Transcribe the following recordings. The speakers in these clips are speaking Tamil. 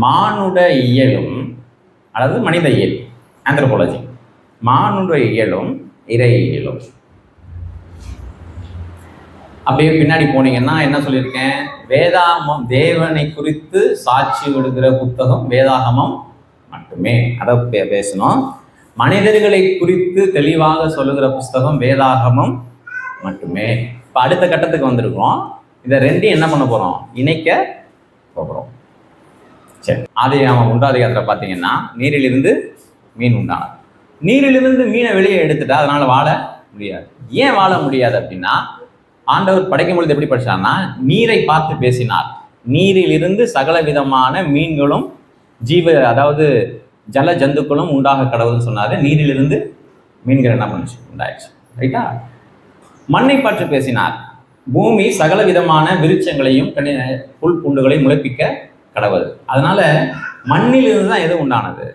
மானுட இயலும், அதாவது மனித இயல் ஆந்த்ரோபாலஜி, மானுட இயலும் இறை இயலும். அப்படியே பின்னாடி போனீங்கன்னா என்ன சொல்லியிருக்கேன், வேதாகமம் தேவனை குறித்து சாட்சி விடுகிற புத்தகம் வேதாகமம் மட்டுமே. அதை பேசணும். மனிதர்களை குறித்து தெளிவாக சொல்லுகிற புஸ்தகம் வேதாகமம் மட்டுமே. இப்போ அடுத்த கட்டத்துக்கு வந்திருக்கோம். இதை ரெண்டையும் என்ன பண்ண போகிறோம், இணைக்க போகிறோம். சரி, ஆதியாகமம் 1ஆம் அதிகாரத்தில் பார்த்தீங்கன்னா நீரிலிருந்து மீன் உண்டானது. நீரிலிருந்து மீனை வெளியே எடுத்துட்டா அதனால வாழ முடியாது. ஏன் வாழ முடியாது அப்படின்னா, ஆண்டவர் படைக்கும் பொழுது எப்படி படிச்சார்னா, நீரை பார்த்து பேசினார். நீரிலிருந்து சகல விதமான மீன்களும் அதாவது ஜல ஜந்துக்களும் உண்டாக கடவுள்னு சொன்னாரு. நீரிலிருந்து மீன்கள் என்ன பண்ணுச்சு, உண்டாயிடுச்சு. ரைட்டா? மண்ணை பார்த்து பேசினார். பூமி சகல விதமான விருட்சங்களையும் புல் பூண்டுகளையும் முளைப்பிக்க கடவுள். அதனால மண்ணிலிருந்து தான் எது உண்டானது,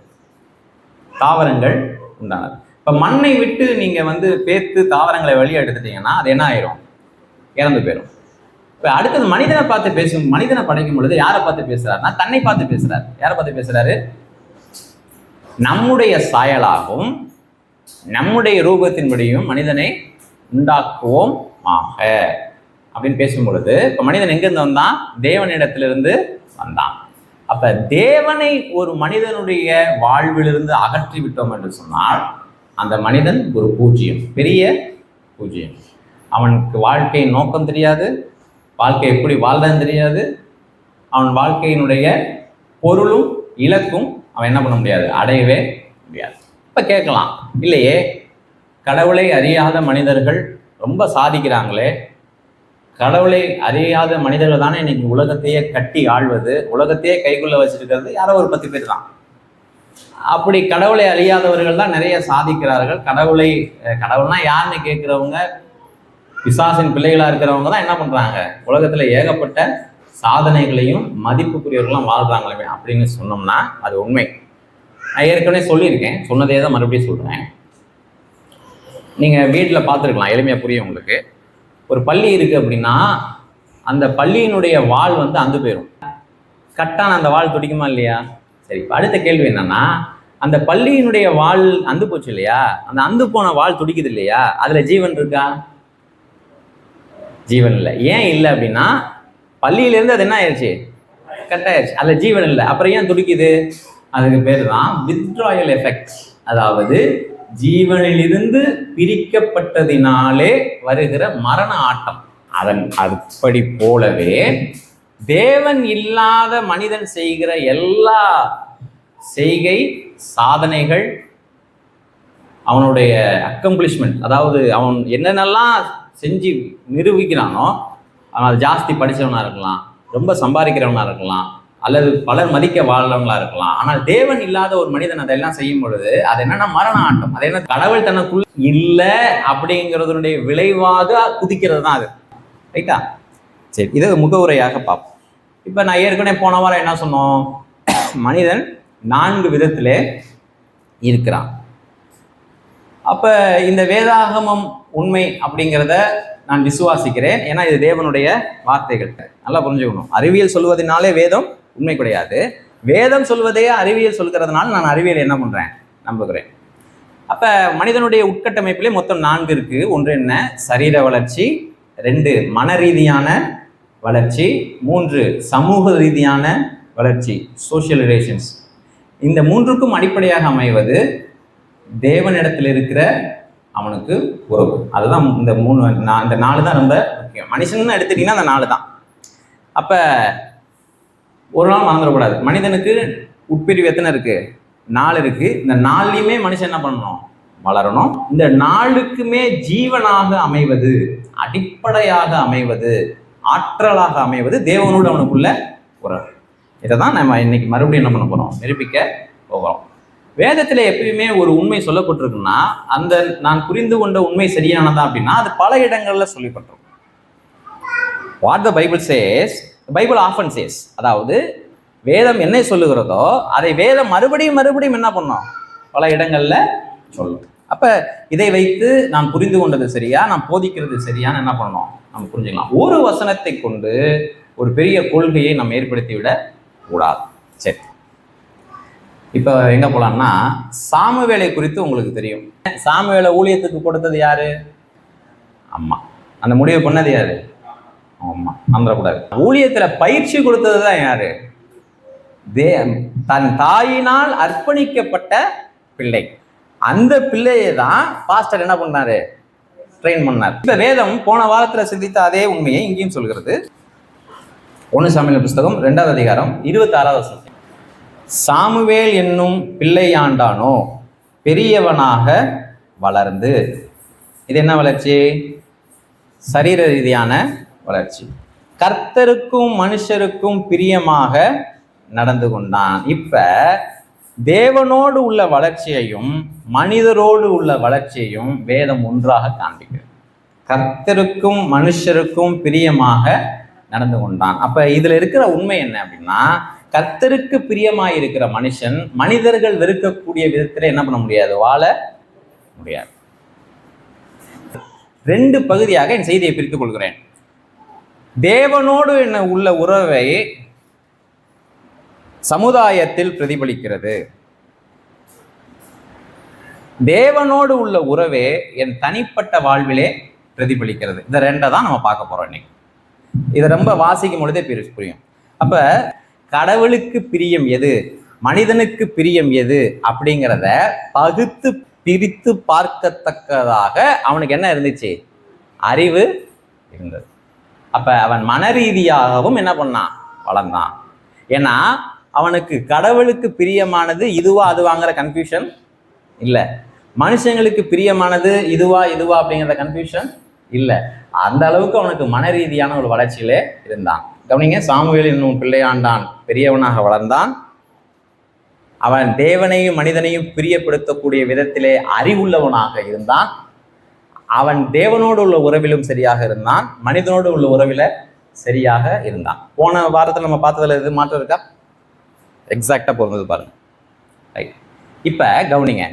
தாவரங்கள் உண்டானது. இப்போ மண்ணை விட்டு நீங்கள் பேர்த்து தாவரங்களை வெளியே எடுத்துட்டீங்கன்னா அது என்ன ஆயிரும், இறந்து போயிடும். இப்போ அடுத்தது மனிதனை பார்த்து மனிதனை படைக்கும் பொழுது யாரை பார்த்து பேசுறாருன்னா தன்னை பார்த்து பேசுறாரு. யாரை பார்த்து பேசுறாரு, நம்முடைய சாயலாகவும் நம்முடைய ரூபத்தின்படியும் மனிதனை உண்டாக்குவோம் ஆக அப்படின்னு பேசும் பொழுது, இப்போ மனிதன் எங்கிருந்து வந்தான், தேவனிடத்திலிருந்து வந்தான். அப்ப தேவனை ஒரு மனிதனுடைய வாழ்விலிருந்து அகற்றி விட்டோம் என்று சொன்னால் அந்த மனிதன் ஒரு பூஜ்ஜியம், பெரிய பூஜ்ஜியம். அவனுக்கு வாழ்க்கையின் நோக்கம் தெரியாது, வாழ்க்கை எப்படி வாழ்றதுன்னு தெரியாது, அவன் வாழ்க்கையினுடைய பொருளும் இலக்கும் அவன் என்ன பண்ண முடியாது, அடையவே முடியாது. இப்போ கேட்கலாம், இல்லையே கடவுளை அறியாத மனிதர்கள் ரொம்ப சாதிக்கிறாங்களே, கடவுளை அறியாத மனிதர்கள் தானே இன்னைக்கு உலகத்தையே கட்டி ஆள்வது, உலகத்தையே கைக்குள்ள வச்சிருக்கிறது யாரோ ஒரு 10 பேர் தான். அப்படி கடவுளை அறியாதவர்கள் தான் நிறைய சாதிக்கிறார்கள். கடவுள்னா யாருன்னு கேட்கிறவங்க, பிசாசின் பிள்ளைகளா இருக்கிறவங்க தான் என்ன பண்றாங்க, உலகத்துல ஏகப்பட்ட சாதனைகளையும் மதிப்புக்குரியவர்களாம் வாழ்றாங்களே அப்படின்னு சொன்னோம்னா அது உண்மை. நான் ஏற்கனவே சொல்லியிருக்கேன், சொன்னதே தான் மறுபடியும் சொல்றேன். நீங்க வீட்டில் பார்த்துருக்கலாம், எளிமையா புரியும் உங்களுக்கு. ஒரு பள்ளி இருக்கு அப்படின்னா அந்த பள்ளியினுடைய வால் அந்து போயிடும். கட்டான அந்த வால் துடிக்குமா இல்லையா? சரி, இப்போ அடுத்த கேள்வி என்னன்னா, அந்த பள்ளியினுடைய வால் அந்து போச்சு இல்லையா, அந்த அந்து போன வால் துடிக்குது இல்லையா, அதுல ஜீவன் இருக்கா? ஜீவன் இல்லை. ஏன் இல்லை அப்படின்னா பள்ளியிலேருந்து அது என்ன ஆயிடுச்சு, கட் ஆயிடுச்சு, அதுல ஜீவன் இல்லை. அப்புறம் ஏன் துடிக்குது? அதுக்கு பேர் தான் வித்ட்ராயல் எஃபெக்ட். அதாவது ஜீவனிலிருந்து பிரிக்கப்பட்டதினாலே வருகிற மரண ஆட்டம். அப்படி போலவே தேவன் இல்லாத மனிதன் செய்கிற எல்லா செய்கை சாதனைகள், அவனுடைய அக்கம்ப்ளிஷ்மெண்ட், அதாவது அவன் என்னென்னலாம் செஞ்சு நிரூபிக்கிறானோ, அவன் ஜாஸ்தி படித்தவனாக இருக்கலாம், ரொம்ப சம்பாதிக்கிறவனாக இருக்கலாம், அல்லது பலர் மதிக்க வாழ்றவங்களா இருக்கலாம். ஆனால் தேவன் இல்லாத ஒரு மனிதன் அதெல்லாம் செய்யும் பொழுது அது என்னன்னா மரண ஆட்டம். அது என்ன, கடவுள் தனக்குள் இல்லை அப்படிங்கிறதுடைய விளைவாக குதிக்கிறது தான் அது. ரைட்டா? சரி, இதை முகவுரையாக பார்ப்போம். இப்போ நான் ஏற்கனவே போன வாரம் என்ன சொன்னோம், மனிதன் 4 விதத்திலே இருக்கிறான். அப்போ இந்த வேதாகமம் உண்மை அப்படிங்கிறத நான் விசுவாசிக்கிறேன். ஏன்னா இது தேவனுடைய வார்த்தைகள். நல்லா புரிஞ்சுக்கணும். அறிவியல் சொல்வதனாலே வேதம் உண்மை கிடையாது. வேதம் சொல்வதையே அறிவியல் சொல்கிறதுனால நான் அறிவியல் என்ன பண்றேன், நம்புகிறேன். அப்ப மனிதனுடைய உட்கட்டமைப்பிலே மொத்தம் 4 இருக்கு. ஒன்று என்ன, சரீர வளர்ச்சி. 2 மன ரீதியான வளர்ச்சி. 3 சமூக ரீதியான வளர்ச்சி, சோசியல் ரிலேஷன்ஸ். இந்த 3க்கும் அடிப்படையாக அமைவது தேவனிடத்தில் இருக்கிற அவனுக்கு உறவு. அதுதான் இந்த 4 தான் ரொம்ப முக்கியம். மனுஷன் எடுத்துட்டீங்கன்னா அந்த 4 தான். அப்ப ஒரு நாள் மறந்துடக்கூடாது, மனிதனுக்கு உட்பிரிவு எத்தனை இருக்கு, 4 இருக்கு. இந்த 4லையுமே மனுஷன் என்ன பண்ணணும், வளரணும். இந்த 4க்குமே ஜீவனாக அமைவது, அடிப்படையாக அமைவது, ஆற்றலாக அமைவது தேவனோடு அவனுக்குள்ள உறவு. இதை தான் நம்ம இன்னைக்கு மறுபடியும் என்ன பண்ண போறோம், நிரூபிக்க போகிறோம். வேதத்தில் எப்பயுமே ஒரு உண்மை சொல்லப்பட்டிருக்குன்னா அந்த நான் புரிந்து கொண்ட உண்மை சரியானதா அப்படின்னா அது பல இடங்கள்ல சொல்லப்பட்டிருக்கும். What the Bible says, Bible often says. அதாவது வேதம் என்ன சொல்லுகிறதோ அதை வேதம் மறுபடியும் என்ன பண்ணோம், பல இடங்கள்ல சொல்லும். அப்ப இதை வைத்து நான் புரிந்து கொண்டது சரியா, நான் போதிக்கிறது சரியான்னு என்ன பண்ணணும், நம்ம புரிஞ்சுக்கலாம். ஒரு வசனத்தை கொண்டு ஒரு பெரிய கொள்கையை நம்ம ஏற்படுத்தி விட கூடாது. சரி, இப்போ எங்க போலாம்னா சாமுவேலை குறித்து உங்களுக்கு தெரியும். சாமுவேலை ஊழியத்துக்கு கொடுத்தது யாரு? அம்மா. அந்த முடிவை பண்ணது யாரு? அம்மா. நம்பக்கூடாது. ஊழியத்துல பயிற்சி கொடுத்தது தான் யாரு? தன் தாயினால் அர்ப்பணிக்கப்பட்ட பிள்ளை. அந்த பிள்ளையை தான் பாஸ்டர் என்ன பண்ணாரு? ட்ரெயின் பண்ணார். இந்த வேதம் போன வாரத்தில் சிந்தித்த அதே உண்மையை இங்கேயும் சொல்கிறது. 1 சாமுவேல் புஸ்தகம் 2வது அதிகாரம் 26வது வசனம். சாமுவேல் என்னும் பிள்ளையாண்டானோ பெரியவனாக வளர்ந்து, இது என்ன வளர்ச்சி? சரீர ரீதியான வளர்ச்சி. கர்த்தருக்கும் மனுஷருக்கும் பிரியமாக நடந்து கொண்டான். இப்ப தேவனோடு உள்ள வளர்ச்சியையும் மனிதரோடு உள்ள வளர்ச்சியையும் வேதம் ஒன்றாக காண்பிக்கிறது. கர்த்தருக்கும் மனுஷருக்கும் பிரியமாக நடந்து கொண்டான். அப்ப இதுல இருக்கிற உண்மை என்ன அப்படின்னா, கர்த்தருக்கு பிரியமாய் இருக்கிற மனுஷன் மனிதர்கள் வெறுக்கக்கூடிய விதத்துல என்ன பண்ண முடியாது? வாழ முடியாது. 2 பகுதியாக என் செய்தியை பிரித்துக் கொள்கிறேன். தேவனோடு என்ன உள்ள உறவை சமுதாயத்தில் பிரதிபலிக்கிறது. தேவனோடு உள்ள உறவே என் தனிப்பட்ட வாழ்விலே பிரதிபலிக்கிறது. இந்த 2 தான் நம்ம பார்க்க போறோம் இன்னைக்கு. இதை ரொம்ப வாசிக்கும் பொழுதே புரியும். அப்ப கடவுளுக்கு பிரியம் எது, மனிதனுக்கு பிரியம் எது அப்படிங்கிறத பகுத்து பிரித்து பார்க்கத்தக்கதாக அவனுக்கு என்ன இருந்துச்சு? அறிவு இருந்தது. அப்ப அவன் மன ரீதியாகவும் என்ன பண்ணான்? வளர்ந்தான். ஏன்னா அவனுக்கு கடவுளுக்கு பிரியமானது இதுவா அதுவாங்கிற கன்ஃபியூஷன் இல்லை. மனுஷங்களுக்கு பிரியமானது இதுவா அப்படிங்கிற கன்ஃபியூஷன் இல்லை. அந்த அளவுக்கு அவனுக்கு மன ரீதியான ஒரு வளர்ச்சியிலே இருந்தான். கவனிங்க, சாமுவேல் என்னும் பிள்ளையாண்டான் பெரியவனாக வளர்ந்தான். அவன் தேவனையும் மனிதனையும் பிரியப்படுத்தக்கூடிய விதத்திலே அறிவுள்ளவனாக இருந்தான். அவன் தேவனோடு உள்ள உறவிலும் சரியாக இருந்தான், மனிதனோடு உள்ள உறவில சரியாக இருந்தான். போன வாரத்தில் நம்ம பார்த்ததுல எது மாற்றம் இருக்கா? எக்ஸாக்டா பொருந்தது பாருங்க. ரைட். இப்ப கவனிங்க,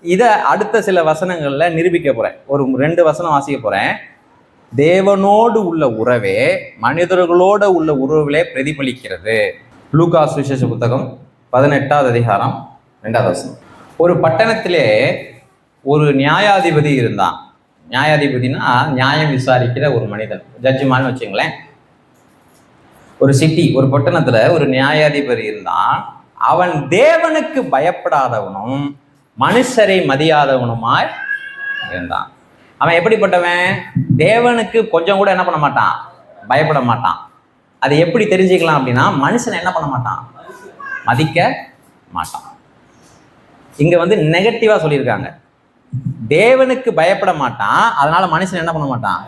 இதை அடுத்த சில வசனங்கள்ல நிரூபிக்க போறேன். ஒரு 2 வசனம் வாசிக்க போறேன். தேவனோடு உள்ள உறவே மனிதர்களோட உள்ள உறவிலே பிரதிபலிக்கிறது. லூக்கா சுவிசேஷ புத்தகம் 18வது அதிகாரம் 2வது வசனம். ஒரு பட்டணத்திலே ஒரு நியாயாதிபதி இருந்தான். நியாயாதிபதினா நியாயம் விசாரிக்கிற ஒரு மனிதன், ஜட்ஜுமான்னு வச்சுங்களேன். ஒரு சிட்டி, ஒரு பட்டணத்துல ஒரு நியாயாதிபதி இருந்தான். அவன் தேவனுக்கு பயப்படாதவனும் மனுஷரை மதியாதவனுமாய் இருந்தான். அவன் எப்படிப்பட்டவன்? தேவனுக்கு கொஞ்சம் கூட என்ன பண்ண மாட்டான்? பயப்பட மாட்டான். அது எப்படி தெரிஞ்சுக்கலாம் அப்படின்னா, மனுஷனை என்ன பண்ண மாட்டான்? மதிக்க மாட்டான். இங்க நெகட்டிவா சொல்லியிருக்காங்க. தேவனுக்கு பயப்பட மாட்டான், அதனால மனுஷன் என்ன பண்ண மாட்டான்?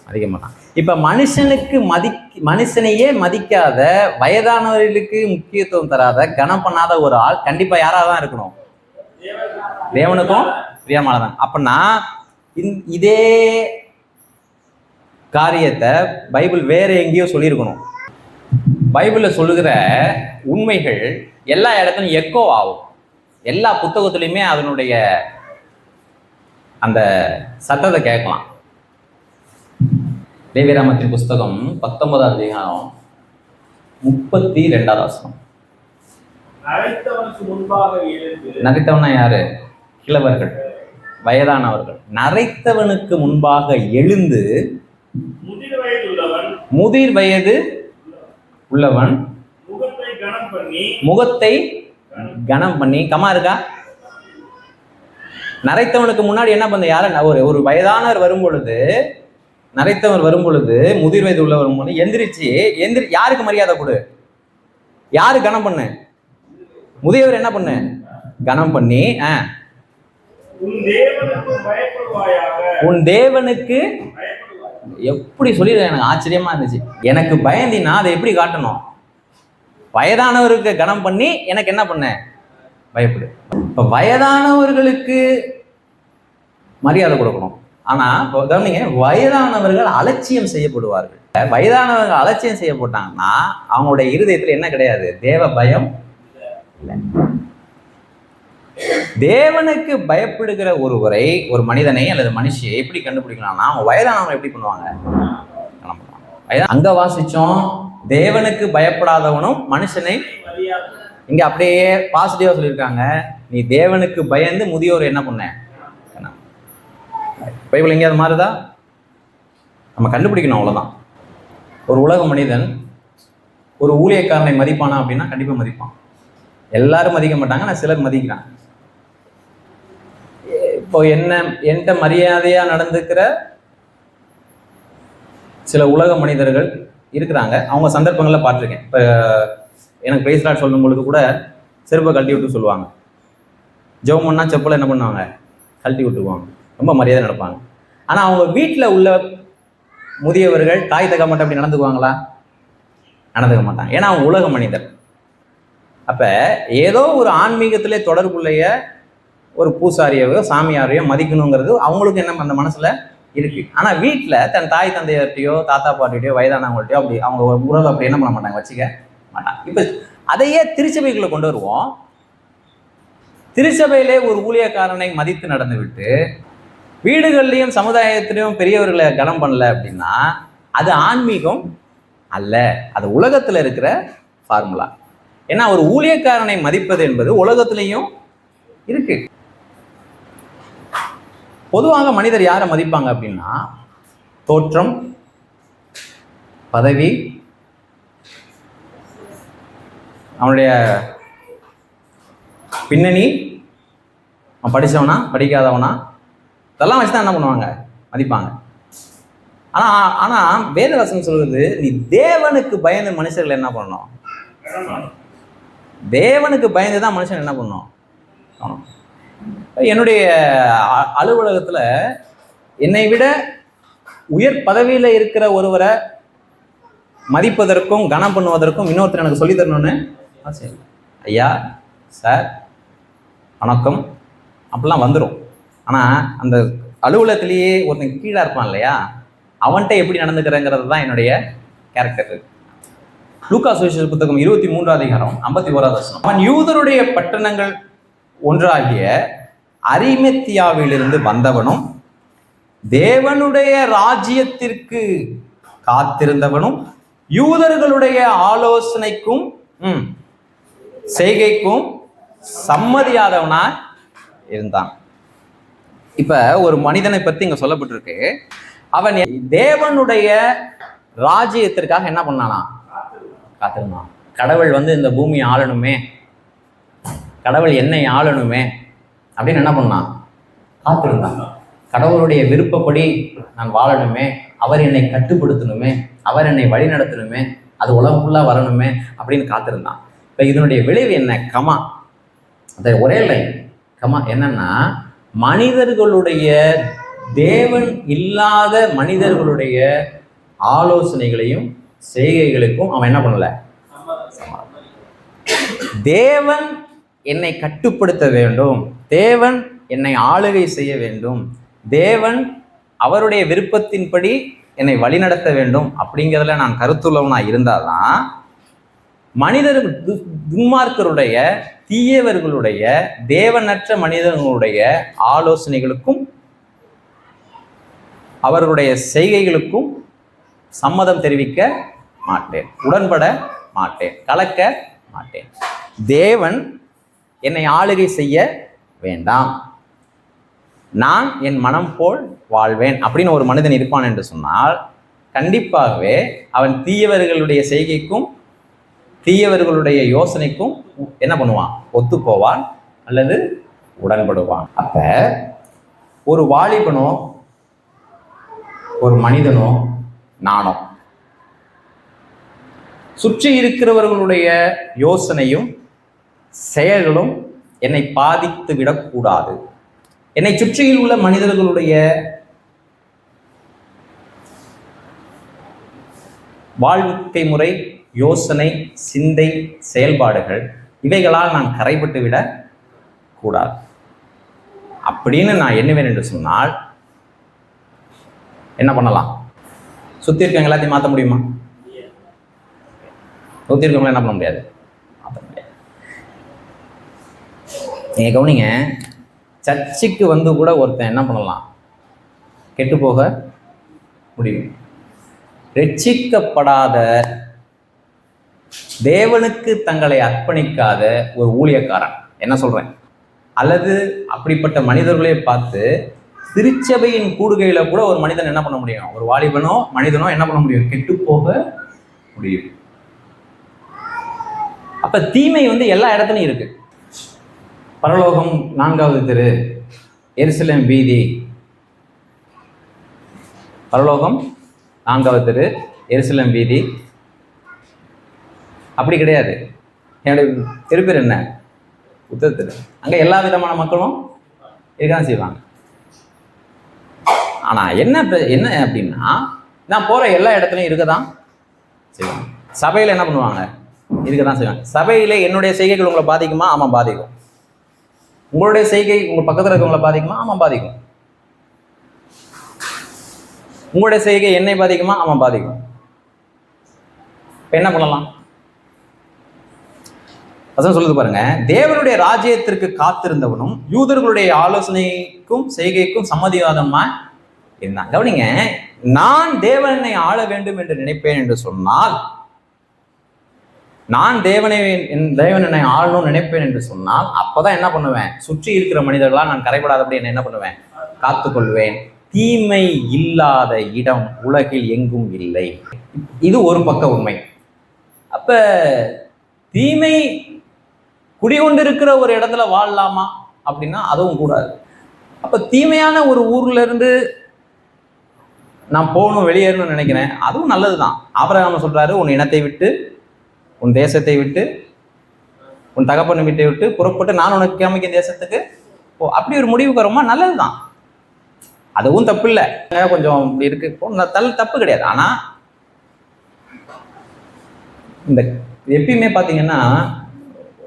மதிக்க மாட்டான். இப்ப மனுஷனையே மதிக்காத, வயதானவர்களுக்கு முக்கியத்துவம் தராத, கனம் பண்ணாத ஒரு ஆள் கண்டிப்பா யாராதான் இருக்கணும்? தேவனுக்கும் பிரியமானதான். அப்படின்னா இதே காரியத்தை பைபிள் வேற எங்கேயோ சொல்லியிருக்கணும். பைபிள்ல சொல்லுகிற உண்மைகள் எல்லா இடத்துலையும் எக்கோ ஆகும். எல்லா புத்தகத்திலையுமே அதனுடைய அந்த சத்தத்தை கேட்கலாம். லேவியராகமத்தின் புஸ்தகம் 19வது அதிகாரம் 32வது வசனம். நரைத்தவனா யாரு? கிழவர்கள், வயதானவர்கள். நரைத்தவனுக்கு முன்பாக எழுந்து முதிர் வயது உள்ளவன் முகத்தை கனம் பண்ணி, கமா இருக்கா? நரைத்தவனுக்கு முன்னாடி என்ன பண்ண? யாரு? ஒரு வயதானவர் வரும் பொழுது, நரைத்தவர் வரும் பொழுது, முதிர் வயது உள்ள வரும் பொழுது எந்திரிச்சு யாருக்கு மரியாதை கொடு? யாரு கனம் பண்ணு? முதியவர் என்ன பண்ணு? கனம் பண்ணி, உன் தேவனுக்கு எப்படி சொல்லிடுறேன். எனக்கு ஆச்சரியமா இருந்துச்சு. எனக்கு பயந்தினா அதை எப்படி காட்டணும்? வயதானவருக்கு கனம் பண்ணி எனக்கு என்ன பண்ண? பயப்படு. இப்ப வயதானவர்களுக்கு மரியாதை கொடுக்கணும். ஆனா கவனிங்க, வயதானவர்கள் அலட்சியம் செய்யப்படுவார்கள். வயதானவர்கள் அலட்சியம் செய்யப்பட்டாங்கன்னா அவங்களுடைய இருதயத்துல என்ன கிடையாது? தேவ பயம் இல்லை. தேவனுக்கு பயப்படுகிற ஒருவரை, ஒரு மனிதனை அல்லது மனுஷியை எப்படி கண்டுபிடிக்கலாம்னா, அவங்க வயதானவங்க எப்படி பண்ணுவாங்க? அங்க வாசிச்சோம், தேவனுக்கு பயப்படாதவனும் மனுஷனை, இங்க அப்படியே பாசிட்டிவா சொல்லியிருக்காங்க, நீ தேவனுக்கு பயந்து முதியோர் என்ன பண்ண. பைபிள் எங்கேயாவது மாறுதா? நம்ம கண்டுபிடிக்கணும், அவ்வளவுதான். ஒரு உலக மனிதன் ஒரு ஊழியக்காரனை மதிப்பானா அப்படின்னா கண்டிப்பா மதிப்பான். எல்லாரும் மதிக்க மாட்டாங்க, நான் சிலர் மதிக்கிறாங்க. இப்போ என்கிட்ட மரியாதையா நடந்துக்கிற சில உலக மனிதர்கள் இருக்கிறாங்க. அவங்க சந்தர்ப்பங்களில் பார்த்துருக்கேன். இப்போ எனக்கு பிரைஸ் லார்ட் சொல்லும்பொழுது கூட செருப்பை கழட்டி விட்டு சொல்லுவாங்க. ஜெபம் பண்ணா செப்பலை என்ன பண்ணுவாங்க, கழட்டி விட்டுக்குவாங்க. ரொம்ப மரியாதை நடப்பாங்க. ஆனால் அவங்க வீட்டில் உள்ள முதியவர்கள் தாய் தகப்பன்ட்ட அப்படி நடந்துக்குவாங்களா? நடந்துக்க மாட்டாங்க. ஏன்னா அவங்க உலக மனிதர். அப்போ ஏதோ ஒரு ஆன்மீகத்திலே தொடர்புடைய ஒரு பூசாரியவையோ சாமியாரையோ மதிக்கணுங்கிறது அவங்களுக்கு என்ன அந்த மனசில் இருக்கு. ஆனால் வீட்டில் தன் தாய் தந்தையர்கிட்டையோ தாத்தா பாட்டிகிட்டையோ வயதானவங்கள்ட்டையோ அப்படி அவங்க உறவு அப்படி என்ன பண்ண மாட்டாங்க, வச்சுக்க மாட்டாங்க. இப்போ அதையே திருச்சபைக்குள்ள கொண்டு வருவோம். திருச்சபையிலே ஒரு ஊழியக்காரனை மதித்து நடந்து விட்டு வீடுகள்லையும் சமுதாயத்திலையும் பெரியவர்களை கனம் பண்ணல அப்படின்னா அது ஆன்மீகம் அல்ல, அது உலகத்தில் இருக்கிற ஃபார்முலா. ஏன்னா ஒரு ஊழியக்காரனை மதிப்பது என்பது உலகத்திலையும் இருக்கு. பொதுவாக மனிதர் யாரை மதிப்பாங்க அப்படின்னா தோற்றம், பதவி, அவனுடைய பின்னணி, அவன் படித்தவனா படிக்காதவனா, இதெல்லாம் வச்சு தான் என்ன பண்ணுவாங்க, மதிப்பாங்க. ஆனால் வேதவசனம் சொல்கிறது, நீ தேவனுக்கு பயந்து மனுஷர்கள் என்ன பண்ணணும், தேவனுக்கு பயந்து தான் மனுஷன் என்ன பண்ணணும். என்னுடைய அலுவலகத்தில் என்னை விட உயர் பதவியில் இருக்கிற ஒருவரை மதிப்பதற்கும் கனம் பண்ணுவதற்கும் இன்னொருத்தர் எனக்கு சொல்லி தரணும்னு ஆசை. ஐயா, சார், வணக்கம் அப்படிலாம் வந்துடும். ஆனால் அந்த அலுவலகத்திலேயே ஒருத்தன் கீழே இருப்பான் இல்லையா, அவன்கிட்ட எப்படி நடந்துக்கிறேங்கிறது தான் என்னுடைய கேரக்டர். லூக்கா சுவிசேஷ புத்தகம் 23 அதிகாரம் 51 வசனம். அவன் யூதருடைய பட்டணங்கள் ஒன்றாகிய அரிமத்தியாவிலிருந்து வந்தவனும் தேவனுடைய ராஜ்யத்திற்கு காத்திருந்தவனும் யூதர்களுடைய ஆலோசனைக்கும் செய்கைக்கும் சம்மதியாதவனா இருந்தான். இப்ப ஒரு மனிதனை பத்தி இங்க சொல்லப்பட்டிருக்கு. அவன் தேவனுடைய ராஜ்யத்திற்காக என்ன பண்ணானா, காத்திருந்தான். கடவுள் இந்த பூமியை ஆளணுமே, கடவுள் என்னை ஆளணுமே அப்படின்னு என்ன பண்ணான், காத்திருந்தான். கடவுளுடைய விருப்பப்படி நான் வாழணுமே, அவர் என்னை கட்டுப்படுத்தணுமே, அவர் என்னை வழி நடத்தணுமே, அது உலகம் ஃபுல்லாக வரணுமே அப்படின்னு காத்திருந்தான். இப்போ இதனுடைய விளைவு என்ன? கமா. அந்த ஒரே லைன் கமா என்னன்னா, மனிதர்களுடைய, தேவன் இல்லாத மனிதர்களுடைய ஆலோசனைகளையும் செய்கைகளுக்கும் அவன் என்ன பண்ணல. தேவன் என்னை கட்டுப்படுத்த வேண்டும், தேவன் என்னை ஆளுகை செய்ய வேண்டும், தேவன் அவருடைய விருப்பத்தின்படி என்னை வழிநடத்த வேண்டும் அப்படிங்கிறதுல நான் கருத்துள்ளவனா இருந்தாதான் மனிதர்கள், துன்மார்க்கருடைய, தீயவர்களுடைய, தேவனற்ற மனிதர்களுடைய ஆலோசனைகளுக்கும் அவர்களுடைய செய்கைகளுக்கும் சம்மதம் தெரிவிக்க மாட்டேன், உடன்பட மாட்டேன், கலக்க மாட்டேன். தேவன் என்னை ஆளுகை செய்ய வேண்டாம், நான் என் மனம் போல் வாழ்வேன் அப்படின்னு ஒரு மனிதன் இருப்பான் என்று சொன்னால் கண்டிப்பாகவே அவன் தீயவர்களுடைய செய்கைக்கும் தீயவர்களுடைய யோசனைக்கும் என்ன பண்ணுவான், ஒத்து போவான் அல்லது உடன்படுவான். அப்ப ஒரு வாலிபனோ ஒரு மனிதனோ நானோ சுற்றி இருக்கிறவர்களுடைய யோசனையும் செயல்களும் என்னை பாதித்து விடக்கூடாது. என்னை சுற்றியில் உள்ள மனிதர்களுடைய வாழ்க்கை முறை, யோசனை, சிந்தை, செயல்பாடுகள் இவைகளால் நான் கரைபட்டு விட கூடாது அப்படின்னு நான் எண்ணுவேன் என்று சொன்னால் என்ன பண்ணலாம்? சுற்றி இருக்கவங்க எல்லாத்தையும் மாற்ற முடியுமா? சுற்றி இருக்கவங்கள என்ன பண்ண முடியாது, மாற்ற முடியாது. நீங்கள் கவனிங்க, சர்ச்சுக்கு கூட ஒருத்தன் என்ன பண்ணலாம், கெட்டு போக முடியும். ரட்சிக்கப்படாத, தேவனுக்கு தங்களை அர்ப்பணிக்காத ஒரு ஊழியக்காரன், என்ன சொல்றேன், அல்லது அப்படிப்பட்ட மனிதர்களே பார்த்து திருச்சபையின் கூடுகையில கூட ஒரு மனிதன் என்ன பண்ண முடியும், ஒரு வாலிபனோ மனிதனோ என்ன பண்ண முடியும், கெட்டு போக முடியும். அப்ப தீமை எல்லா இடத்துலையும் இருக்கு. பரலோகம் 4வது தெரு, எருசலேம் வீதி. பரலோகம் 4வது தெரு, எருசலேம் வீதி அப்படி கிடையாது. என்னுடைய தெரு பேர் என்ன, உத்தர தெரு. அங்க எல்லா விதமான மக்களும் இருக்கதான் செய்வாங்க. ஆனா என்ன அப்படின்னா, நான் போற எல்லா இடத்துலையும் இருக்கதான் செய்வாங்க. சபையில என்ன பண்ணுவாங்க, இருக்கதான் செய்வாங்க. சபையில என்னுடைய செய்கைகள் உங்களை பாதிக்குமா? ஆமா பாதிக்கும். உங்களுடைய செய்கை உங்க பக்கத்துல இருக்கவங்களை பாதிக்குமா? ஆமா பாதிக்கும். உங்களுடைய செய்கை என்னை பாதிக்குமா? ஆமா பாதிக்கும். என்ன பண்ணலாம்? வசனம் சொல்லுது பாருங்க, தேவனுடைய ராஜ்யத்திற்கு காத்திருந்தவனும் யூதர்களுடைய ஆலோசனைக்கும் செய்கைக்கும் சம்மதிவாதமா இருந்தான். கவனிங்க, நான் தேவனை ஆள வேண்டும் என்று நினைப்பேன் என்று சொன்னால், நான் தேவன் என்னை ஆளணும்னு நினைப்பேன் என்று சொன்னால், அப்பதான் என்ன பண்ணுவேன், சுற்றி இருக்கிற மனிதர்களா நான் கரைபடாதபடி என்ன பண்ணுவேன், காத்துக்கொள்வேன். தீமை இல்லாத இடம் உலகில் எங்கும் இல்லை. இது ஒரு பக்க உண்மை. அப்ப தீமை குடிகொண்டிருக்கிற ஒரு இடத்துல வாழலாமா அப்படின்னா அதுவும் கூடாது. அப்ப தீமையான ஒரு ஊர்ல இருந்து நான் போகணும், வெளியேறணும்னு நினைக்கிறேன், அதுவும் நல்லதுதான். ஆபிரகாம் சொல்றாரு, உன் இனத்தை விட்டு, உன் தேசத்தை விட்டு, உன் தகப்பன் வீட்டை விட்டு புறப்பட்டு நான் உனக்கு காமிக்கும் தேசத்துக்கு போ. அப்படி ஒரு முடிவுக்கு வருமா, நல்லதுதான், அதுவும் தப்பு இல்லை. கொஞ்சம் இப்படி இருக்கு, தப்பு கிடையாது. ஆனா இந்த எப்பயுமே பார்த்தீங்கன்னா,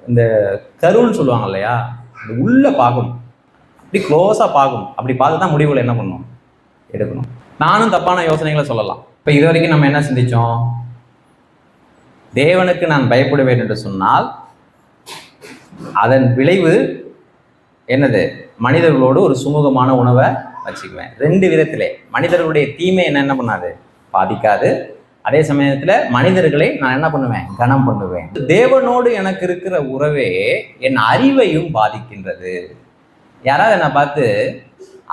இந்த கருன்னு சொல்லுவாங்க இல்லையா, இந்த உள்ள பார்க்கணும், அப்படி க்ளோஸா பார்க்கணும். அப்படி பார்த்து தான் முடிவுகளை என்ன பண்ணணும், எடுக்கணும். நானும் தப்பான யோசனைகளை சொல்லலாம். இப்போ இது வரைக்கும் நம்ம என்ன சிந்திச்சோம், தேவனுக்கு நான் பயப்படுவேன் என்று சொன்னால் அதன் விளைவு என்னது, மனிதர்களோடு ஒரு சுமூகமான உணவை வச்சுக்குவேன். 2 விதத்திலே மனிதர்களுடைய தீமை என்ன பண்ணாது, பாதிக்காது. அதே சமயத்துல மனிதர்களை நான் என்ன பண்ணுவேன், கனம் பண்ணுவேன். தேவனோடு எனக்கு இருக்கிற உறவே என் அறிவையும் பாதிக்கின்றது. யாராவது என்னை பார்த்து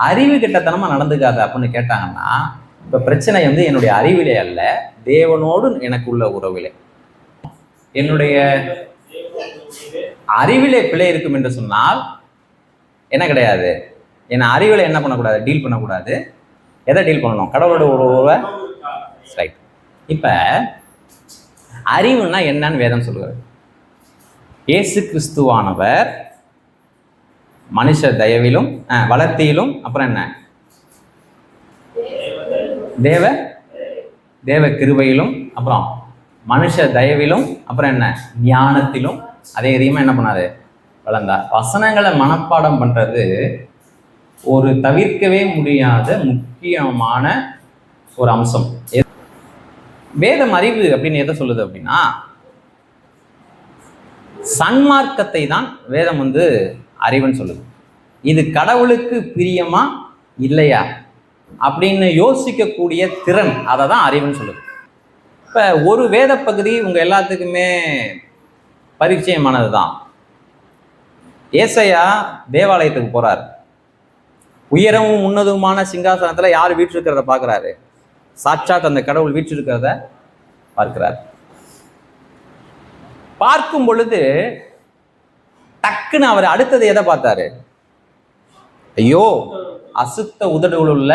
அறிவு கிட்டத்தனமா நடந்துக்காது அப்படின்னு கேட்டாங்கன்னா, இப்ப பிரச்சனை என்னுடைய அறிவிலே அல்ல, தேவனோடு எனக்கு உள்ள உறவிலே. என்னுடைய அறிவிலே பிழை இருக்கும் என்று சொன்னால் என்ன கிடையாது, என் அறிவில என்ன பண்ணக்கூடாது, டீல் பண்ணக்கூடாது. எதை டீல் பண்ணணும், கடவுளோட உறவை. ரைட். இப்ப அறிவுன்னா என்னன்னு வேதம் சொல்லுவார். இயேசு கிறிஸ்துவானவர் மனுஷ தயவிலும் வளர்த்தியிலும், அப்புறம் என்ன, தேவ கிருபையிலும், அப்புறம் மனுஷ தயவிலும், அப்புறம் என்ன, ஞானத்திலும் அதே அதிகமா என்ன பண்ணாது, வளர்ந்தார். வசனங்களை மனப்பாடம் பண்றது ஒரு தவிர்க்கவே முடியாத முக்கியமான ஒரு அம்சம். வேதம் அறிவு அப்படின்னு எதை சொல்லுது அப்படின்னா, சன்மார்க்கத்தை தான் வேதம் அறிவுன்னு சொல்லுது. இது கடவுளுக்கு பிரியமா இல்லையா அப்படின்னு யோசிக்கக்கூடிய திறன், அதை தான் அறிவுன்னு சொல்லுது. இப்ப ஒரு வேத பகுதி உங்க எல்லாத்துக்குமே பரிச்சயமானது தான். ஏசாயா தேவாலயத்துக்கு போறாரு, உயரமும் உன்னதமான சிங்காசனத்துல யார் வீற்றிருக்கிறத பார்க்கிறாரு, சாட்சாத் அந்த கடவுள் வீற்றிருக்கிறத பார்க்கிறார். பார்க்கும் பொழுது டக்குன்னு அவர் அடுத்தது எதை பார்த்தாரு, ஐயோ அசுத்த உதடுகள் உள்ள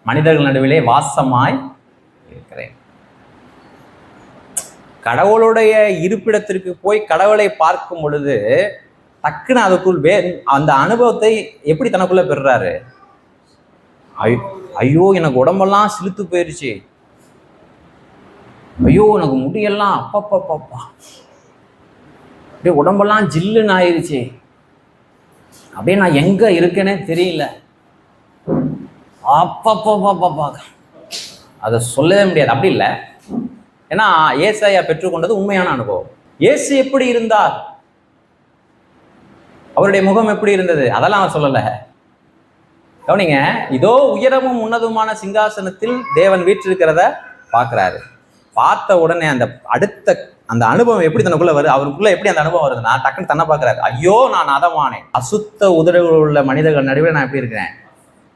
மனிதர்கள் நடுவிலே வாசமாய் இருக்கிறேன். கடவுளுடைய இருப்பிடத்திற்கு போய் கடவுளை பார்க்கும் பொழுது டக்குன்னு அதுக்குள் அந்த அனுபவத்தை எப்படி தனக்குள்ள பெறுறாரு, ஐயோ எனக்கு உடம்பெல்லாம் சிலுத்து போயிருச்சு, ஐயோ எனக்கு முடியெல்லாம் அப்பப்பப்பா அப்படியே உடம்பெல்லாம் ஜில்லுன்னு ஆயிடுச்சு, அப்படியே நான் எங்க இருக்கேனே தெரியல, அப்பப்பப்பா அதை சொல்லவே முடியாது. அப்படி இல்லை. ஏன்னா ஏசாயா பெற்றுக்கொண்டது உண்மையான அனுபவம். இயேசு எப்படி இருந்தார், அவருடைய முகம் எப்படி இருந்தது, அதெல்லாம் அவர் சொல்லல. கவனிங்க, இதோ உயரமும் உன்னதமான சிங்காசனத்தில் தேவன் வீற்றிருக்கிறத பார்க்குறாரு. பார்த்த உடனே அந்த அனுபவம் எப்படி தனக்குள்ள வருது, அவருக்குள்ள எப்படி அந்த அனுபவம் வருதுன்னா, டக்குன்னு தன்னை பார்க்குறாரு. ஐயோ நான் அதமானேன், அசுத்த உதடுகள் உள்ள மனிதர்கள் நடுவில் நான் எப்படி இருக்கிறேன்.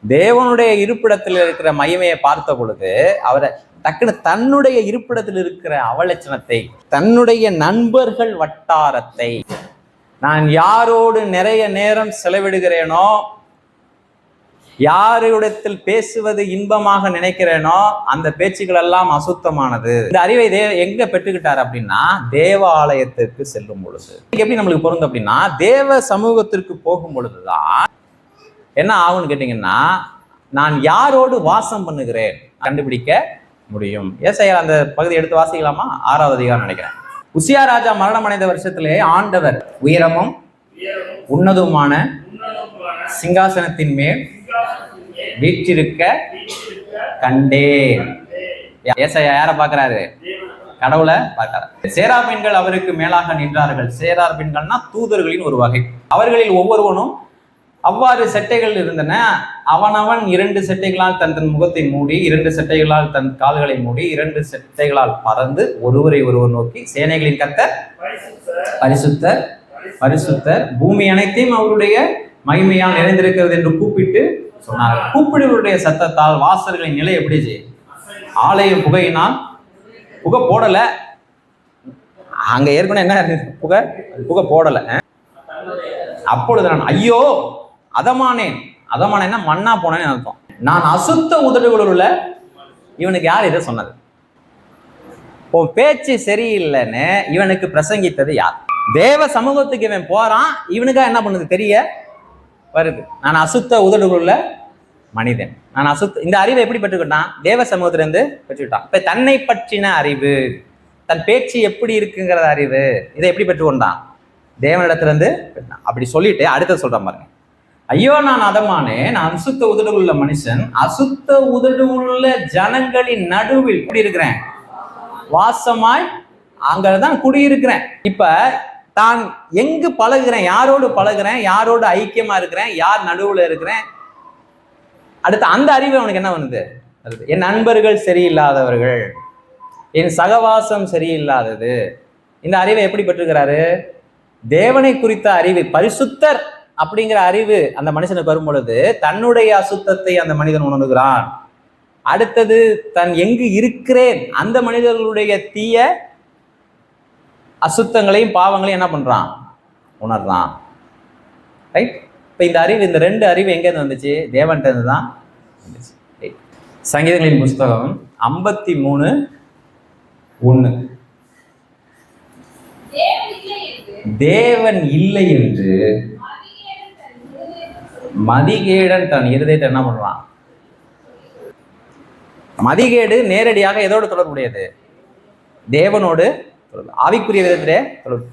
தேவனுடைய இருப்பிடத்தில் இருக்கிற மகிமையை பார்த்த பொழுது அவரை டக்குன்னு தன்னுடைய இருப்பிடத்தில் இருக்கிற அவலட்சணத்தை, தன்னுடைய நண்பர்கள் வட்டாரத்தை, நான் யாரோடு நிறைய நேரம் செலவிடுகிறேனோ, யாரிடத்தில் பேசுவது இன்பமாக நினைக்கிறேனோ அந்த பேச்சுக்கள் எல்லாம் அசுத்தமானது. இந்த அறிவை எங்க பெற்றுக்கிட்டார் அப்படின்னா, தேவாலயத்திற்கு செல்லும் பொழுது. எப்படி நம்மளுக்கு பொருந்தும் அப்படின்னா, தேவ சமூகத்திற்கு போகும் பொழுதுதான் என்ன ஆகும்னு கேட்டீங்கன்னா, நான் யாரோடு வாசம் பண்ணுகிறேன் கண்டுபிடிக்க முடியும். ஏசாயா அந்த பகுதி எடுத்து வாசிக்கலாமா? 6வது அதிகாரம் நினைக்கிறேன். உசியா ராஜா மரணம் அடைந்த வருஷத்திலே ஆண்டவர் உயரமும் உன்னதமான சிங்காசனத்தின் மேல் வீற்றிருக்க கண்டேன். ஏசாயா யாரை பார்க்கிறாரு? கடவுளை பார்க்கிறார். சேராபீன்கள் அவருக்கு மேலாக நின்றார்கள். சேராபீன்கள்னா தூதர்களின் ஒரு வகை. அவர்களில் ஒவ்வொருவனும் அவ்வாறு செட்டைகள் இருந்தன. அவனவன் 2 செட்டைகளால் தன் முகத்தை மூடி, 2 செட்டைகளால் தன் கால்களை மூடி, 2 செட்டைகளால் பறந்து ஒருவரை ஒருவர் நோக்கி, சேனைகளின் கர்த்தர் பரிசுத்தர் பரிசுத்தர், பூமி அனைத்தையும் அவருடைய மகிமையால் நிறைந்திருக்கிறது என்று கூப்பிட்டு சொன்னார். கூப்பிடுவருடைய சத்தத்தால் வாசல்களின் நிலை எப்படி? ஆலய புகையினால், புகை போடல அங்க ஏற்கனவே என்ன புகை போடல. அப்பொழுது நான் ஐயோ அதமானேன். அதமானேன்னா மண்ணா போனேன்னு அர்த்தம். நான் அசுத்த உதடுகளில் உள்ள, இவனுக்கு யார் இதை சொன்னது? உன் பேச்சு சரியில்லைன்னு இவனுக்கு பிரசங்கித்தது யார்? தேவ சமூகத்துக்கு இவன் போறான், இவனுக்கா என்ன பண்ணுது தெரிய வருது. நான் அசுத்த உதடுகள் உள்ள மனிதன், நான் இந்த அறிவை எப்படி பெற்றுக்கிட்டான்? தேவ சமூகத்திலிருந்து பெற்றுக்கிட்டான். இப்ப தன்னை பற்றின அறிவு, தன் பேச்சு எப்படி இருக்குங்கிற அறிவு, இதை எப்படி பெற்றுக்கொண்டான்? தேவனிடத்திலிருந்து. அப்படி சொல்லிட்டு அடுத்த சொல்ற பாருங்க, ஐயோ நான் அதமானே, நான் அசுத்த உதடு உள்ள மனுஷன், அசுத்த உதடு உள்ள ஜனங்களின் நடுவில் எப்படி இருக்கிறேன்? வாசமாய் அங்கதான் குடியிருக்கிறேன். இப்ப தான் எங்கு பழகுறேன், யாரோடு பழகுறேன், யாரோடு ஐக்கியமா இருக்கிறேன், யார் நடுவுல இருக்கிறேன், அடுத்து அந்த அறிவு அவனுக்கு என்ன பண்ணுது? என் நண்பர்கள் சரியில்லாதவர்கள், என் சகவாசம் சரியில்லாதது. இந்த அறிவை எப்படி பெற்றுக்கிறாரு? தேவனை குறித்த அறிவு, பரிசுத்தர் அப்படிங்கிற அறிவு அந்த மனுஷனுக்கு வரும் பொழுது தன்னுடைய அசுத்தத்தை அந்த மனிதன் உணர்கிறான். அடுத்தது தன் எங்கு இருக்கிறேன் அந்த மனிதர்களுடைய தீய அசுத்தங்களையும் பாவங்களையும் என்ன பண்றான்? உணர்றான். ரைட்? இப்ப இந்த அறிவு, இந்த 2 அறிவு எங்க இருந்து வந்துச்சு? தேவன்கிட்ட இருந்து தான் வந்துச்சு. சங்கீதங்களின் புஸ்தகம் 53:1, தேவன் இல்லை என்று மதிகேடன் தன் இருதயத்தை என்ன பண்றான்? மதிகேடு நேரடியாக எதோடு தொடர்புடையது? தேவனோடு ஆவிக்குரிய விதத்திலே தொடர்பு.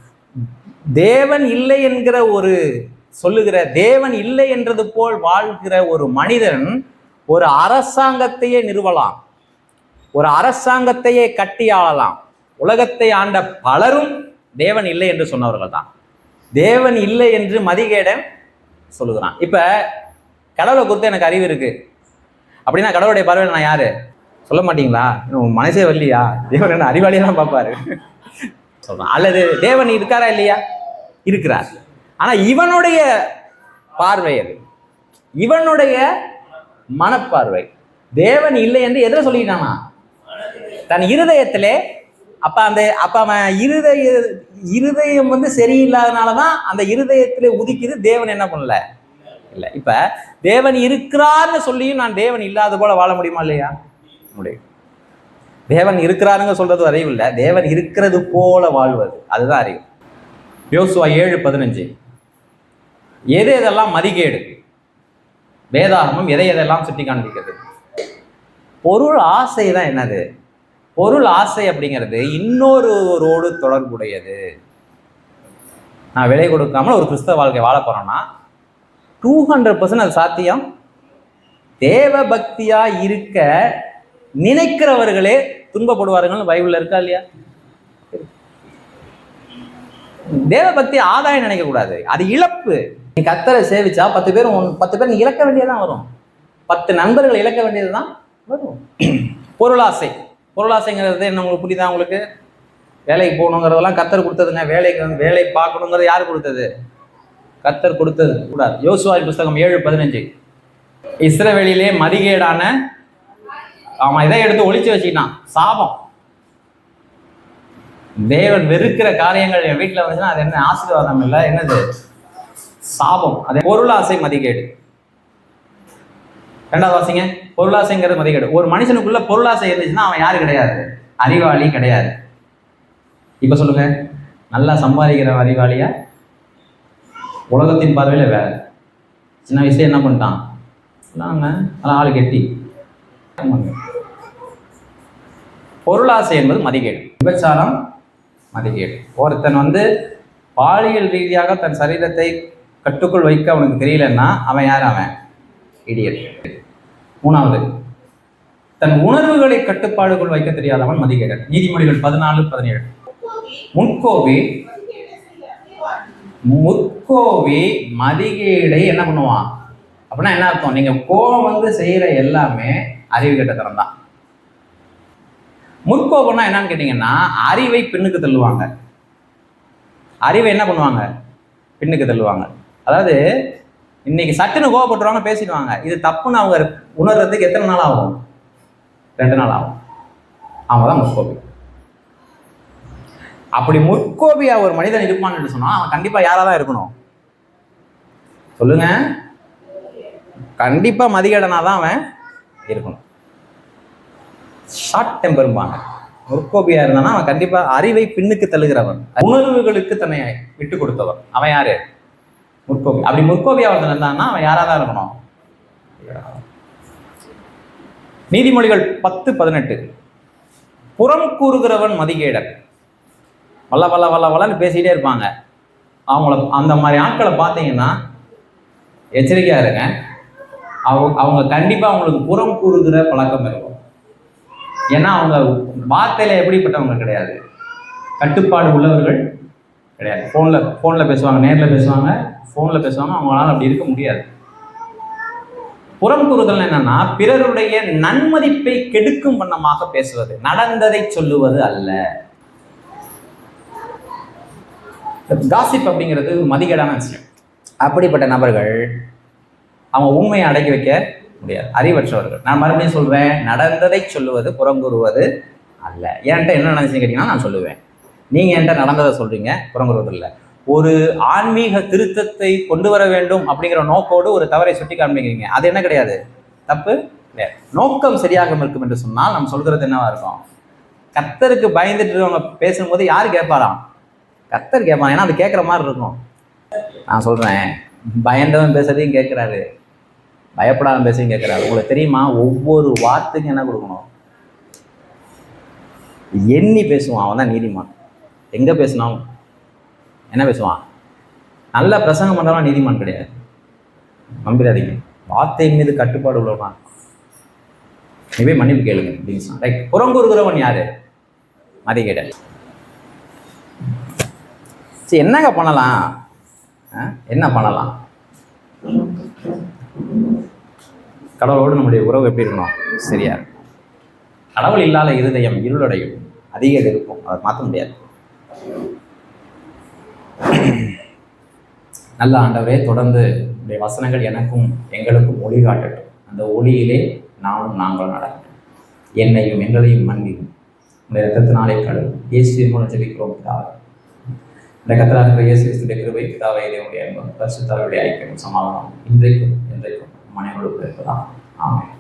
தேவன் இல்லை என்கிற ஒரு சொல்லுகிற, தேவன் இல்லை என்றது போல் வாழ்கிற ஒரு மனிதன் ஒரு அரசாங்கத்தையே நிறுவலாம், ஒரு அரசாங்கத்தையே கட்டி ஆளலாம். உலகத்தை ஆண்ட பலரும் தேவன் இல்லை என்று சொன்னவர்கள் தான். தேவன் இல்லை என்று மதிகேடன் சொல்லுகிறான். இப்ப கடவுளை குறித்து எனக்கு அறிவு இருக்கு அப்படின்னா கடவுளுடைய பார்வையில் நான் யாரு? சொல்ல மாட்டீங்களா? மனசே வரலையா? தேவன் என்ன அறிவாளியெல்லாம் பார்ப்பாரு சொல்றான். அல்லது தேவன் இருக்காரா இல்லையா? இருக்கிறார். ஆனா இவனுடைய பார்வை அது, இவனுடைய மனப்பார்வை. தேவன் இல்லை என்று எதிர சொல்லிட்டானா? தன் இருதயத்திலே. அப்ப அவன் இருதயம் சரியில்லாதனாலதான் அந்த இருதயத்திலே உதிக்குது. தேவன் என்ன பண்ணல? இல்ல. இப்ப தேவன் இருக்கிறார்னு சொல்லியும் நான் தேவன் இல்லாத போல வாழ முடியுமா இல்லையா? முடியும். தேவன் இருக்கிறாருங்க சொல்றது அறிவு இல்லை, தேவன் இருக்கிறது போல வாழ்வது அதுதான் அறிவு. யோசுவா 7:15, எது எதெல்லாம் மதிகேடு, வேதாகமம் எதையெல்லாம் சுட்டி காண்பிக்கிறது? பொருள் ஆசை தான். என்னது பொருள் ஆசை அப்படிங்கிறது? இன்னொருவரோடு தொடர்புடையது. நான் விலை கொடுக்காமல் ஒரு கிறிஸ்தவ வாழ்க்கை வாழ போறேன்னா 200% அது சாத்தியம். தேவ பக்தியா இருக்க நினைக்கிறவர்களே துன்பப்படுவார்கள் பைபிள்ல இருக்கா இல்லையா? தேவ பக்தி ஆதாயம் நினைக்க கூடாது, அது இழப்பு. நீ கர்த்தரை சேவிச்சா 10 பேர் நீ இழக்க வேண்டியதான் வரும், 10 நண்பர்கள் இழக்க வேண்டியதுதான் வரும். பொருளாசை, பொருளாசைங்கிறது என்ன உங்களுக்கு புரியுதா? உங்களுக்கு வேலைக்கு போகணுங்கிறதெல்லாம் கர்த்தர் கொடுத்ததுங்க. வேலை பார்க்கணுங்கிறது யார் கொடுத்தது? கர்த்தர் கொடுத்தது. கூடாது. யோசுவாவின் புஸ்தகம் 7:15. இஸ்ரவேலிலே மதிகேடான அவன் இதை எடுத்து ஒளிச்சு வச்சுக்கிட்டான். சாபம். தேவன் வெறுக்கிற காரியங்கள் என் வீட்டில் வந்துச்சுன்னா அது என்ன? ஆசீர்வாதம் இல்லை, என்னது? சாபம். அதே பொருளாசை மதிகேடு. ரெண்டாவது வாசிங்க. பொருளாசைங்கிறது மதிகேடு. ஒரு மனுஷனுக்குள்ள பொருளாசை இருந்துச்சுன்னா அவன் யாரு கிடையாது? அறிவாளி கிடையாது. இப்ப சொல்லுங்க, நல்லா சம்பாதிக்கிற அறிவாளியா? உலகத்தின் பார்வையில வேற. சின்ன வயசுல என்ன பண்ணிட்டான்? ஆளு கெட்டி. பொருளாசை என்பது மதிகேடு. விபச்சாரம் மதிகேடு. ஒருத்தன் பாலியல் ரீதியாக தன் சரீரத்தை கட்டுக்குள் வைக்க அவனுக்கு தெரியலன்னா அவன் யார்? அவன் இடியட். மூணாவது, தன் உணர்வுகளை கட்டுப்பாடுக்குள் வைக்க தெரியாதவன் மதிகேடன். நீதிமொழிகள் 14:17. முற்கோவி மதிகேடை என்ன பண்ணுவான் அப்படின்னா என்ன அர்த்தம்? நீங்க கோபம் செய்யற எல்லாமே அறிவு கெட்டத்தனம் தான். முற்கோபம்னா என்னன்னு கேட்டீங்கன்னா அறிவை பின்னுக்கு தள்ளுவாங்க. அறிவை என்ன பண்ணுவாங்க? பின்னுக்கு தள்ளுவாங்க. அதாவது இன்னைக்கு சட்டுன்னு கோவப்பட்டுருவாங்க, பேசிடுவாங்க. இது தப்புன்னு அவங்க உணர்றதுக்கு எத்தனை நாள் ஆகும்? 2 நாள் ஆகும். அவங்க தான் முற்கோபி. அப்படி முற்கோபியா ஒரு மனிதன் இருப்பான்னு சொன்னா அவன் கண்டிப்பா யாரா தான் இருக்கணும்? சொல்லுங்க. கண்டிப்பா மதிகேடனா தான் அவன் இருக்கணும். ஷார்ட் டெம்பர்பாங்க. முற்கோபியா இருந்தானா அவன் கண்டிப்பா அறிவை பின்னுக்கு தள்ளுகிறவன், உணர்வுகளுக்கு தன்னை விட்டு கொடுத்தவன். அவன் யாரு? முற்கோபி. அப்படி முற்கோபியா ஒருத்தன் இருந்தான்னா அவன் யாரா தான் இருக்கணும்? நீதிமொழிகள் 10:18. புறம் கூறுகிறவன் மதிகேடன். வல்லன்னு பேசிக்கிட்டே இருப்பாங்க. அந்த மாதிரி ஆட்களை பார்த்தீங்கன்னா எச்சரிக்கையா இருங்க. அவங்க கண்டிப்பா அவங்களுக்கு புறம் கூறுகிற பழக்கம் இருக்கும். ஏன்னா அவங்க வார்த்தையில எப்படிப்பட்டவங்க கிடையாது, கட்டுப்பாடு உள்ளவர்கள் கிடையாது. ஃபோன்ல பேசுவாங்க, நேரில் பேசுவாங்க, ஃபோன்ல பேசுவாங்க. அவங்களால அப்படி இருக்க முடியாது. புறம் கூறுதல் என்னன்னா பிறருடைய நன்மதிப்பை கெடுக்கும் வண்ணமாக பேசுவது, நடந்ததை சொல்லுவது அல்ல. காசிப் அப்படிங்கிறது மதிகேடான விஷயம். அப்படிப்பட்ட நபர்கள் அவங்க உண்மையை அடக்கி வைக்க முடியாது, அறிவற்றவர்கள். நான் மறுபடியும் சொல்றேன், நடந்ததை சொல்லுவது புறங்கூறுவது அல்ல. என்கிட்ட என்ன நடந்துச்சுன்னு கேட்டீங்கன்னா நான் சொல்லுவேன். நீங்க என்கிட்ட நடந்ததை சொல்றீங்க, புறங்கூறுவது இல்லை. ஒரு ஆன்மீக திருத்தத்தை கொண்டு வர வேண்டும் அப்படிங்கிற நோக்கோடு ஒரு தவறை சுட்டி காண்பிக்கிறீங்க, அது என்ன கிடையாது? தப்பு கிடையாது. நோக்கம் சரியாக இருக்கும் என்று சொன்னால் நம்ம சொல்கிறது என்னவா இருக்கும்? கர்த்தருக்கு பயந்துட்டு அவங்க பேசும்போது யார் கேட்பாராம்? கர்த்தர் கேட்பான். ஏன்னா அது கேட்குற மாதிரி இருக்கும். நான் சொல்றேன், பயந்தவன் பேசுறதையும் கேட்கிறாரு, பயப்படாத பேசையும் கேட்கிறாரு. உங்களுக்கு தெரியுமா, ஒவ்வொரு வார்த்தைக்கும் என்ன கொடுக்கணும்? எண்ணி பேசுவான். அவன் தான் நீதிமான். எங்க பேசினான் என்ன பேசுவான்? நல்ல பிரசங்கம் பண்றவன் நீதிமான் கிடையாது, நம்பிடாதீங்க. வார்த்தையின் மீது கட்டுப்பாடு உள்ளவன். நீவே மன்னிப்பு கேளுங்க அப்படின்னு சொன்னான். ரைட். புறங்கூறுகிறவன் யாரு? மதிகேடன். சரி, என்னங்க பண்ணலாம்? என்ன பண்ணலாம்? கடவுளோடு நம்முடைய உறவு எப்படி இருக்கணும்? சரியா இருக்கும். கடவுள் இல்லாத இருதயம் இருளடையும், அதிக இருக்கும், அதை மாற்ற முடியாது. நல்ல ஆண்டவரே, தொடர்ந்து உடைய வசனங்கள் எனக்கும் எங்களுக்கும் ஒளி காட்டட்டும். அந்த ஒளியிலே நாங்களும் நடக்கட்டும். என்னையும் எங்களையும் மன்னியும் உடைய ரத்தத்தினாலே கடவுள் இயேசுவின் மூலம் ஜெபிக்கிறோம் பிதாவே. இந்த கர்த்தராகிய இயேசு கிறிஸ்துவின் கிருபை, பிதாவே தேவனுடைய அன்பும் பரிசுத்த ஆவியுடைய ஐக்கியமும் சமாதானமும் இன்றைக்கும் என்றைக்கும் மனைவியோடு இருப்பதாக. ஆமென்.